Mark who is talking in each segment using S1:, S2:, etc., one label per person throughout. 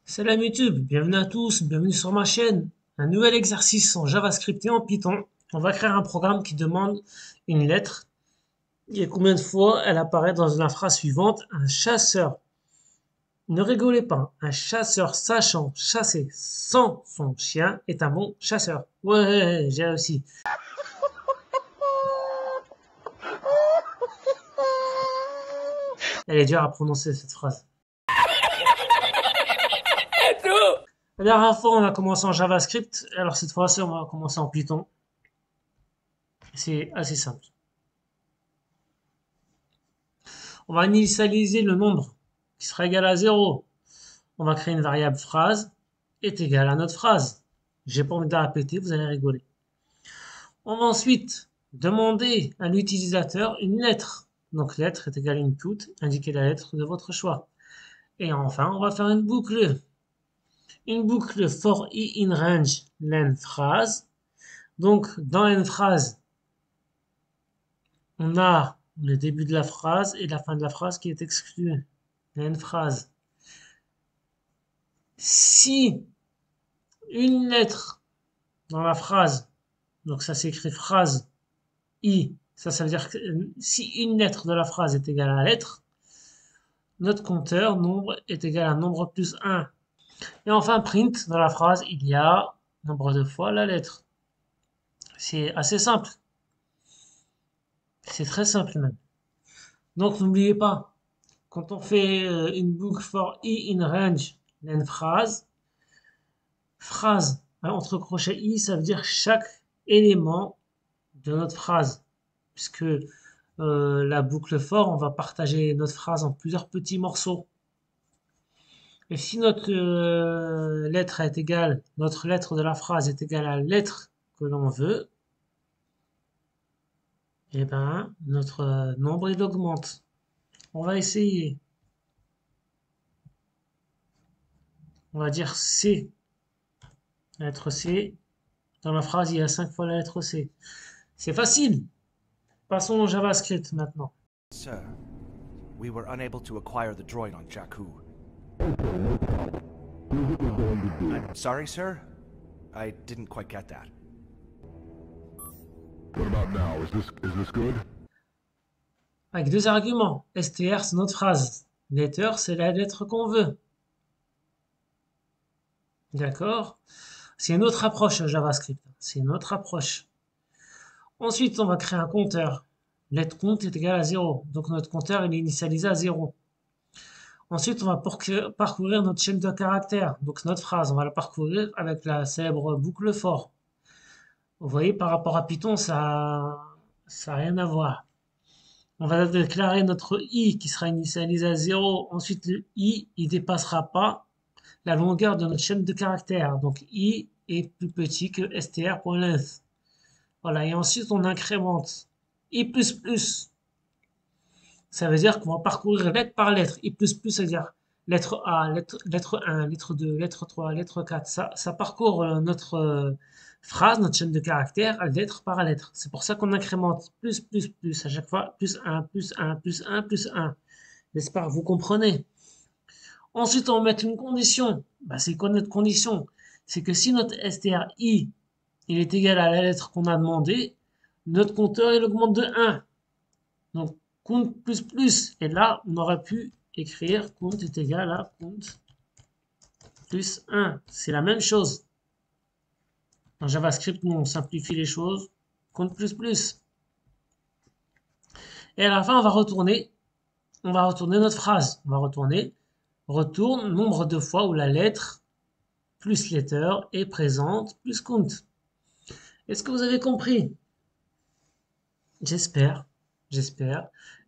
S1: Salam YouTube, bienvenue à tous, bienvenue sur ma chaîne. Un nouvel exercice en JavaScript et en Python. On va créer un programme qui demande une lettre. Et combien de fois elle apparaît dans la phrase suivante? Un chasseur. Ne rigolez pas, un chasseur sachant chasser sans son chien est un bon chasseur. Ouais, j'ai réussi. Elle est dure à prononcer cette phrase. La dernière fois, on a commencé en JavaScript, alors cette fois-ci, on va commencer en Python. C'est assez simple. On va initialiser le nombre qui sera égal à 0. On va créer une variable phrase est égale à notre phrase. J'ai pas envie de la répéter, vous allez rigoler. On va ensuite demander à l'utilisateur une lettre. Donc lettre est égale à input, indiquez la lettre de votre choix. Et enfin, on va faire une boucle. Une boucle for i in range len phrase. Donc dans len phrase, on a le début de la phrase et la fin de la phrase qui est exclue. Len phrase. Si une lettre dans la phrase, donc ça s'écrit phrase i, ça veut dire que si une lettre de la phrase est égale à la lettre, notre compteur nombre est égal à nombre plus 1. Et enfin print, dans la phrase, il y a nombre de fois la lettre. C'est assez simple. C'est très simple même. Donc n'oubliez pas, quand on fait une boucle for i in range, len phrase, phrase entre crochets i, ça veut dire chaque élément de notre phrase. Puisque la boucle for, on va partager notre phrase en plusieurs petits morceaux. Et si notre lettre est égale, notre lettre de la phrase est égale à la lettre que l'on veut, et ben notre nombre il augmente. On va essayer. On va dire C. La lettre C. Dans la phrase, il y a 5 fois la lettre C. C'est facile. Passons au JavaScript maintenant.
S2: Sir, we were unable to acquire the droid on Jakku. I'm sorry, sir? I didn't quite get that.
S3: What about now? Is this good?
S1: Avec deux arguments. str, c'est notre phrase. Letter, c'est la lettre qu'on veut. D'accord? C'est une autre approche JavaScript. C'est une autre approche. Ensuite, on va créer un compteur. LetCount est égal à 0. Donc notre compteur il est initialisé à 0. Ensuite, on va parcourir notre chaîne de caractères. Donc notre phrase, on va la parcourir avec la célèbre boucle for. Vous voyez, par rapport à Python, ça n'a rien à voir. On va déclarer notre i qui sera initialisé à 0. Ensuite, le i, il dépassera pas la longueur de notre chaîne de caractères. Donc i est plus petit que str.length. Voilà, et ensuite on incrémente i++. Ça veut dire qu'on va parcourir lettre par lettre. I++, ça veut dire lettre A, lettre 1, lettre 2, lettre 3, lettre 4. Ça parcourt notre phrase, notre chaîne de caractères, lettre par lettre. C'est pour ça qu'on incrémente plus à chaque fois, plus 1, plus 1, plus 1, plus 1. J'espère que vous comprenez. Ensuite, on va mettre une condition. Bah, c'est quoi notre condition? C'est que si notre stri il est égal à la lettre qu'on a demandé, notre compteur il augmente de 1. Donc count plus. Et là, on aurait pu écrire count est égal à count plus 1. C'est la même chose. En JavaScript, nous, on simplifie les choses. Count plus. Et à la fin, on va retourner notre phrase. On va retourner retourne nombre de fois où la lettre plus letter est présente plus count. Est-ce que vous avez compris? J'espère. Il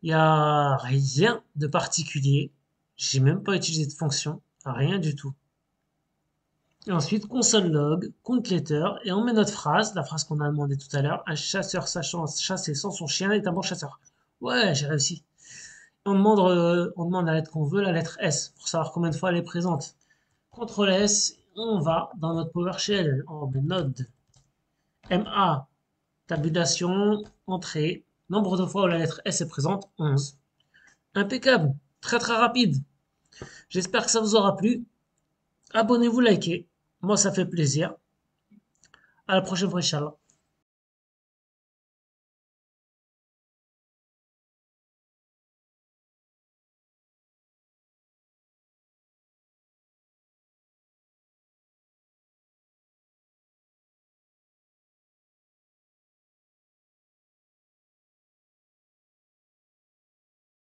S1: n'y a rien de particulier. J'ai même pas utilisé de fonction. Rien du tout. Et ensuite, console log, count letter, et on met notre phrase, la phrase qu'on a demandé tout à l'heure. Un chasseur sachant chasser sans son chien est un bon chasseur. Ouais, j'ai réussi. On demande la lettre qu'on veut, la lettre S, pour savoir combien de fois elle est présente. CTRL S, on va dans notre PowerShell, en node, MA, tabulation, entrée, nombre de fois où la lettre S est présente, 11. Impeccable, très rapide. J'espère que ça vous aura plu. Abonnez-vous, likez. Moi, ça fait plaisir. À la prochaine fois, Inch'Allah.